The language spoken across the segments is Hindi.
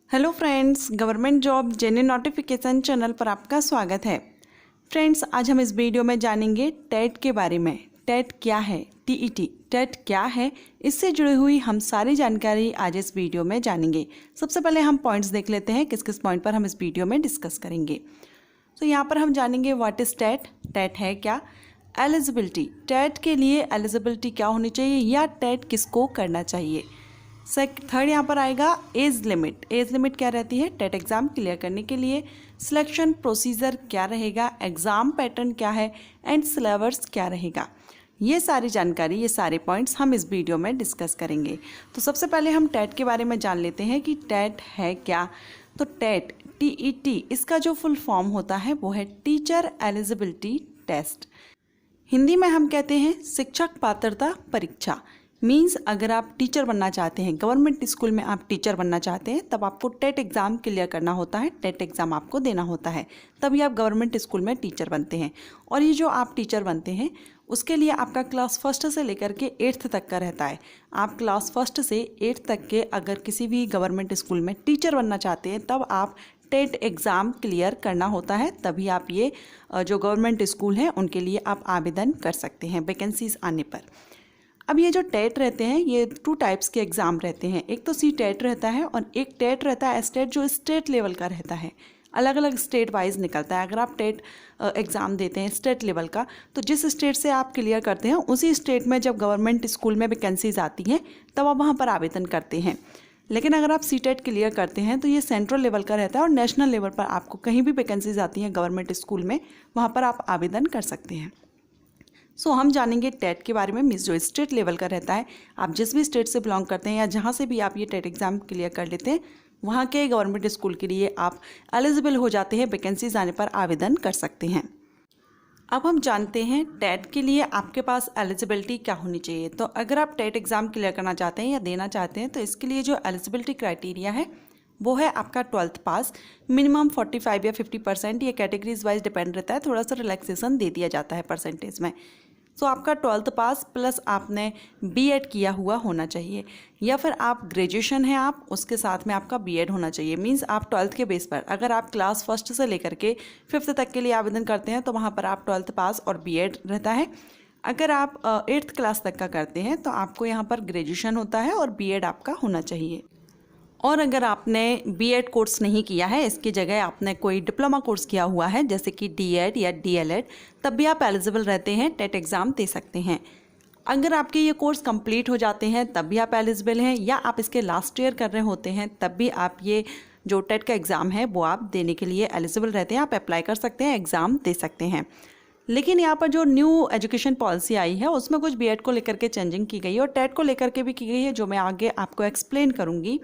Hello friends, government job genuine notification channel पर आपका स्वागत है। फ्रेंड्स, आज हम इस वीडियो में जानेंगे टेट के बारे में। टेट क्या है, टीईटी टेट क्या है, इससे जुड़ी हुई हम सारी जानकारी आज इस वीडियो में जानेंगे। सबसे पहले हम पॉइंट्स देख लेते हैं, किस किस पॉइंट पर हम इस वीडियो में डिस्कस करेंगे। तो यहाँ पर हम जानेंगे व्हाट इज़ टेट, टेट है क्या, एलिजिबिलिटी, टेट के लिए एलिजिबिलिटी क्या होनी चाहिए या टेट किसको करना चाहिए। थर्ड यहाँ पर आएगा एज लिमिट, एज लिमिट क्या रहती है टेट एग्ज़ाम क्लियर करने के लिए। सिलेक्शन प्रोसीजर क्या रहेगा, एग्ज़ाम पैटर्न क्या है एंड सिलेबस क्या रहेगा। ये सारी जानकारी, ये सारे पॉइंट्स हम इस वीडियो में डिस्कस करेंगे। तो सबसे पहले हम टेट के बारे में जान लेते हैं कि टेट है क्या। तो टेट टीईटी इसका जो फुल फॉर्म होता है वो है टीचर एलिजिबिलिटी टेस्ट। हिंदी में हम कहते हैं शिक्षक पात्रता परीक्षा। मीन्स अगर आप टीचर बनना चाहते हैं, गवर्नमेंट स्कूल में आप टीचर बनना चाहते हैं, तब आपको टेट एग्ज़ाम क्लियर करना होता है, टेट एग्ज़ाम आपको देना होता है, तभी आप गवर्नमेंट स्कूल में टीचर बनते हैं। और ये जो आप टीचर बनते हैं उसके लिए आपका क्लास फर्स्ट से लेकर के 8th तक का रहता है। आप क्लास फर्स्ट से 8th तक के अगर किसी भी गवर्नमेंट स्कूल में टीचर बनना चाहते हैं तब आप टेट एग्ज़ाम क्लियर करना होता है, तभी आप ये जो गवर्नमेंट स्कूल हैं उनके लिए आप आवेदन कर सकते हैं वैकेंसीज आने पर। अब ये जो टेट रहते हैं ये 2 टाइप्स के एग्ज़ाम रहते हैं। एक तो सी टेट रहता है और एक टेट रहता है एस टेट, जो स्टेट लेवल का रहता है, अलग अलग स्टेट वाइज निकलता है। अगर आप टेट एग्ज़ाम देते हैं स्टेट लेवल का, तो जिस स्टेट से आप क्लियर करते हैं उसी स्टेट में जब गवर्नमेंट स्कूल में वैकेंसीज आती हैं तब आप वहाँ पर आवेदन करते हैं। लेकिन अगर आप सी टेट क्लियर करते हैं तो ये सेंट्रल लेवल का रहता है और नेशनल लेवल पर आपको कहीं भी वैकेंसीज आती हैं गवर्नमेंट स्कूल में, वहाँ पर आप आवेदन कर सकते हैं। सो हम जानेंगे टेट के बारे में। मीन्स जो स्टेट लेवल का रहता है, आप जिस भी स्टेट से बिलोंग करते हैं या जहाँ से भी आप ये टेट एग्ज़ाम क्लियर कर लेते हैं, वहाँ के गवर्नमेंट स्कूल के लिए आप एलिजिबल हो जाते हैं, वैकेंसीज आने पर आवेदन कर सकते हैं। अब हम जानते हैं टेट के लिए आपके पास एलिजिबिलिटी क्या होनी चाहिए। तो अगर आप टेट एग्ज़ाम क्लियर करना चाहते हैं या देना चाहते हैं तो इसके लिए जो एलिजिबिलिटी क्राइटेरिया है वो है आपका 12th पास, मिनिमम 45 या 50%, ये कैटेगरीज वाइज डिपेंड रहता है, थोड़ा सा रिलैक्सेशन दे दिया जाता है परसेंटेज में। सो आपका 12th पास प्लस आपने बीएड किया हुआ होना चाहिए, या फिर आप ग्रेजुएशन है आप उसके साथ में आपका बीएड होना चाहिए। मींस आप 12th के बेस पर अगर आप क्लास फर्स्ट से लेकर के 5th तक के लिए आवेदन करते हैं तो वहाँ पर आप 12th पास और बीएड रहता है। अगर आप 8th क्लास तक का करते हैं तो आपको यहाँ पर ग्रेजुएशन होता है और बीएड आपका होना चाहिए। और अगर आपने बीएड कोर्स नहीं किया है, इसकी जगह आपने कोई डिप्लोमा कोर्स किया हुआ है जैसे कि डीएड या डीएलएड, तब भी आप एलिजिबल रहते हैं, टेट एग्ज़ाम दे सकते हैं। अगर आपके ये कोर्स कंप्लीट हो जाते हैं तब भी आप एलिजिबल हैं, या आप इसके लास्ट ईयर कर रहे होते हैं तब भी आप ये जो टेट का एग्ज़ाम है वो आप देने के लिए एलिजिबल रहते हैं, आप अप्लाई कर सकते हैं, एग्ज़ाम दे सकते हैं। लेकिन यहाँ पर जो न्यू एजुकेशन पॉलिसी आई है उसमें कुछ बीएड को लेकर के चेंजिंग की गई है और टेट को लेकर के भी की गई है, जो मैं आगे आपको एक्सप्लेन करूँगी।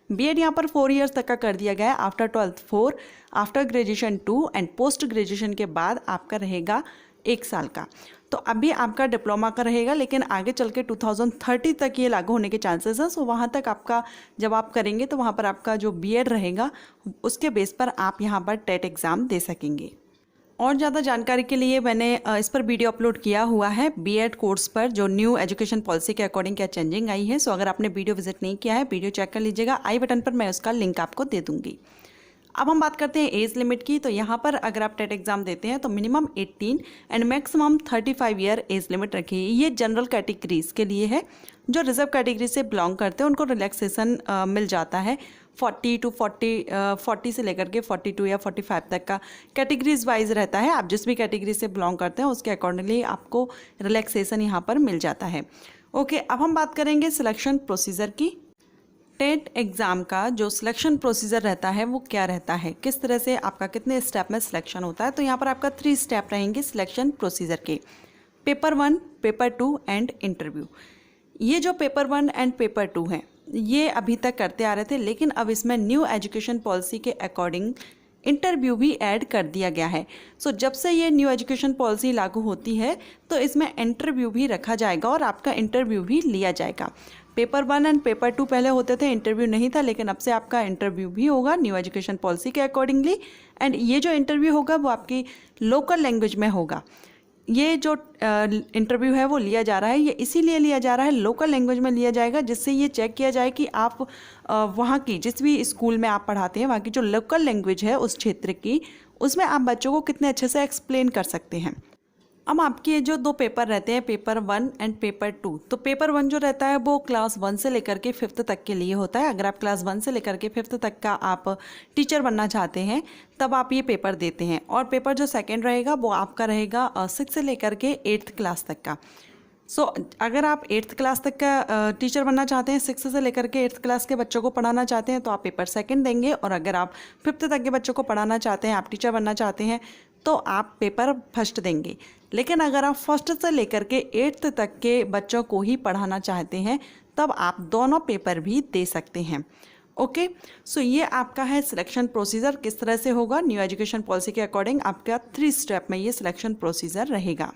बीएड यहाँ पर 4 इयर्स तक का कर दिया गया है, after 12th 4, after graduation 2 and post graduation के बाद आपका रहेगा 1 साल का। तो अभी आपका डिप्लोमा का रहेगा, लेकिन आगे चल के 2030 तक ये लागू होने के चांसेस हैं। सो वहाँ तक आपका जब आप करेंगे तो वहाँ पर आपका जो बीएड रहेगा उसके बेस पर आप यहाँ पर टेट एग्ज़ाम दे सकेंगे। और ज़्यादा जानकारी के लिए मैंने इस पर वीडियो अपलोड किया हुआ है बीएड कोर्स पर, जो न्यू एजुकेशन पॉलिसी के अकॉर्डिंग क्या चेंजिंग आई है। सो अगर आपने वीडियो विजिट नहीं किया है, वीडियो चेक कर लीजिएगा, आई बटन पर मैं उसका लिंक आपको दे दूँगी। अब हम बात करते हैं एज लिमिट की। तो यहाँ पर अगर आप टेट एग्ज़ाम देते हैं तो minimum 18 and maximum 35 year age limit रखी है। ये जनरल कैटेगरीज के लिए है, जो रिजर्व कैटेगरी से बिलोंग करते हैं उनको रिलैक्सेशन मिल जाता है 40 से लेकर के 42 या 45 तक का कैटेगरीज वाइज रहता है। आप जिस भी कैटेगरी से बिलोंग करते हैं उसके अकॉर्डिंगली आपको रिलैक्सेशन यहाँ पर मिल जाता है। ओके, अब हम बात करेंगे सिलेक्शन प्रोसीजर की। टेट एग्ज़ाम का जो सिलेक्शन प्रोसीजर रहता है वो क्या रहता है, किस तरह से आपका कितने स्टेप में सिलेक्शन होता है। तो यहाँ पर आपका 3 स्टेप रहेंगे सिलेक्शन प्रोसीजर के, पेपर 1, पेपर 2 एंड इंटरव्यू। ये जो पेपर 1 एंड पेपर 2 हैं ये अभी तक करते आ रहे थे, लेकिन अब इसमें न्यू एजुकेशन पॉलिसी के अकॉर्डिंग इंटरव्यू भी ऐड कर दिया गया है। सो जब से ये न्यू एजुकेशन पॉलिसी लागू होती है तो इसमें इंटरव्यू भी रखा जाएगा और आपका इंटरव्यू भी लिया जाएगा। पेपर 1 एंड पेपर 2 पहले होते थे, इंटरव्यू नहीं था, लेकिन अब से आपका इंटरव्यू भी होगा न्यू एजुकेशन पॉलिसी के अकॉर्डिंगली। एंड ये जो इंटरव्यू होगा वो आपकी लोकल लैंग्वेज में होगा। ये जो इंटरव्यू है वो लिया जा रहा है, ये इसीलिए लिया जा रहा है, लोकल लैंग्वेज में लिया जाएगा, जिससे ये चेक किया जाए कि आप वहाँ की जिस भी स्कूल में आप पढ़ाते हैं वहाँ की जो लोकल लैंग्वेज है उस क्षेत्र की, उसमें आप बच्चों को कितने अच्छे से एक्सप्लेन कर सकते हैं। अब आपके जो 2 पेपर रहते हैं, पेपर 1 एंड पेपर 2, तो पेपर 1 जो रहता है वो क्लास 1 से लेकर के 5th तक के लिए होता है। अगर आप क्लास 1 से लेकर के 5th तक का आप टीचर बनना चाहते हैं तब आप ये पेपर देते हैं। और पेपर जो सेकंड रहेगा वो आपका रहेगा 6 से लेकर के 8th क्लास तक का। अगर आप 8th क्लास तक का टीचर बनना चाहते हैं, 6 से लेकर के 8th क्लास के बच्चों को पढ़ाना चाहते हैं तो आप पेपर सेकंड देंगे। और अगर आप 5th तक के बच्चों को पढ़ाना चाहते हैं, आप टीचर बनना चाहते हैं, तो आप पेपर फर्स्ट देंगे। लेकिन अगर आप फर्स्ट से लेकर के 8th तक के बच्चों को ही पढ़ाना चाहते हैं तब आप दोनों पेपर भी दे सकते हैं। ओके, सो ये आपका है सिलेक्शन प्रोसीजर किस तरह से होगा। न्यू एजुकेशन पॉलिसी के अकॉर्डिंग आपका 3 स्टेप में ये सिलेक्शन प्रोसीजर रहेगा।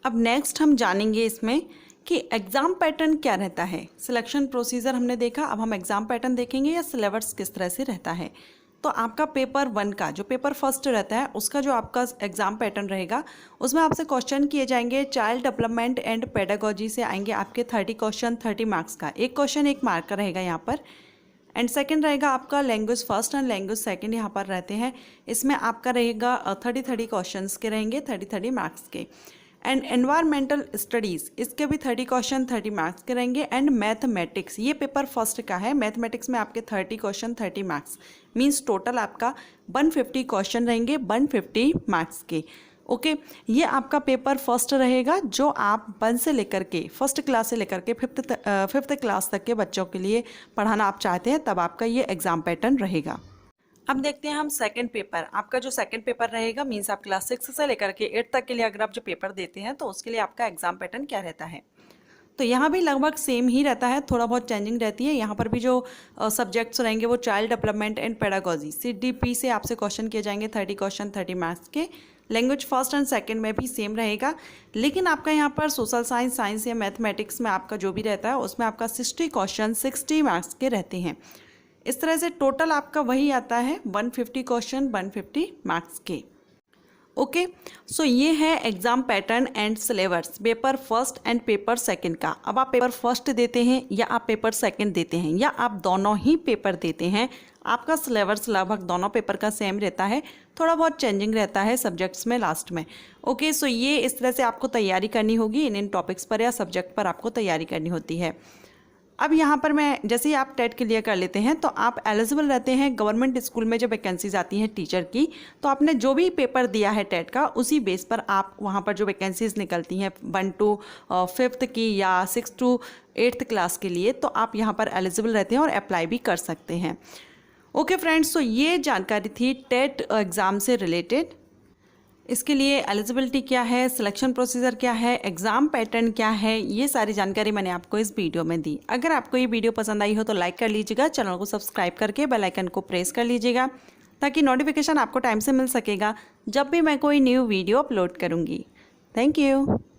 अब नेक्स्ट हम जानेंगे इसमें कि एग्ज़ाम पैटर्न क्या रहता है। सिलेक्शन प्रोसीजर हमने देखा, अब हम एग्ज़ाम पैटर्न देखेंगे या सिलेबस किस तरह से रहता है। तो आपका पेपर 1 का जो पेपर फर्स्ट रहता है उसका जो आपका एग्ज़ाम पैटर्न रहेगा उसमें आपसे क्वेश्चन किए जाएंगे। चाइल्ड डेवलपमेंट एंड पेडागोजी से आएंगे आपके 30 क्वेश्चन 30 मार्क्स का, एक क्वेश्चन 1 मार्क का रहेगा यहाँ पर। एंड सेकंड रहेगा आपका language first and language second, यहाँ पर रहते हैं। इसमें आपका रहेगा 30 क्वेश्चंस के रहेंगे, 30 मार्क्स के। एंड एनवायरमेंटल स्टडीज़, इसके भी 30 क्वेश्चन 30 मार्क्स के रहेंगे। एंड मैथमेटिक्स, ये पेपर फर्स्ट का है। मैथमेटिक्स में आपके 30 क्वेश्चन 30 मार्क्स, मीन्स टोटल आपका 150 क्वेश्चन रहेंगे 150 मार्क्स के। ओके, ये आपका पेपर फर्स्ट रहेगा जो आप 1 से लेकर के फर्स्ट क्लास से लेकर के 5th क्लास तक के बच्चों के लिए पढ़ाना आप चाहते हैं, तब आपका ये एग्ज़ाम पैटर्न रहेगा। अब देखते हैं हम सेकंड पेपर। आपका जो सेकंड पेपर रहेगा, मीन्स आप क्लास 6 से लेकर के 8 तक के लिए अगर आप जो पेपर देते हैं तो उसके लिए आपका एग्ज़ाम पैटर्न क्या रहता है। तो यहाँ भी लगभग सेम ही रहता है, थोड़ा बहुत चेंजिंग रहती है। यहाँ पर भी जो सब्जेक्ट्स रहेंगे वो child development and pedagogy CDP से आपसे क्वेश्चन किए जाएंगे 30 क्वेश्चन 30 मार्क्स के। लैंग्वेज फर्स्ट एंड सेकंड में भी सेम रहेगा, लेकिन आपका यहाँ पर सोशल साइंस, साइंस या मैथमेटिक्स में आपका जो भी रहता है उसमें आपका 60 क्वेश्चन 60 मार्क्स के रहते हैं। इस तरह से टोटल आपका वही आता है 150 क्वेश्चन 150 मार्क्स के। ओके, सो ये है exam pattern and syllabus paper first and paper second का। अब आप पेपर फर्स्ट देते हैं या आप पेपर सेकंड देते हैं या आप दोनों ही पेपर देते हैं, आपका सिलेबस लगभग दोनों पेपर का सेम रहता है, थोड़ा बहुत चेंजिंग रहता है सब्जेक्ट्स में लास्ट में। ओके, सो ये इस तरह से आपको तैयारी करनी होगी, इन टॉपिक्स पर या सब्जेक्ट पर आपको तैयारी करनी होती है। अब यहाँ पर मैं जैसे ही आप टेट क्लियर कर लेते हैं तो आप एलिजिबल रहते हैं गवर्नमेंट स्कूल में जब वैकेंसीज आती हैं टीचर की, तो आपने जो भी पेपर दिया है टेट का उसी बेस पर आप वहाँ पर जो वैकेंसीज निकलती हैं 1 to 5th की या 6 to 8th क्लास के लिए, तो आप यहाँ पर एलिजिबल रहते हैं और अप्लाई भी कर सकते हैं। ओके फ्रेंड्स, तो ये जानकारी थी टेट एग्ज़ाम से रिलेटेड। इसके लिए एलिजिबिलिटी क्या है, सिलेक्शन प्रोसीजर क्या है, एग्ज़ाम पैटर्न क्या है, ये सारी जानकारी मैंने आपको इस वीडियो में दी। अगर आपको ये वीडियो पसंद आई हो तो लाइक कर लीजिएगा, चैनल को सब्सक्राइब करके बेल आइकन को प्रेस कर लीजिएगा ताकि नोटिफिकेशन आपको टाइम से मिल सकेगा जब भी मैं कोई न्यू वीडियो अपलोड करूँगी। Thank you.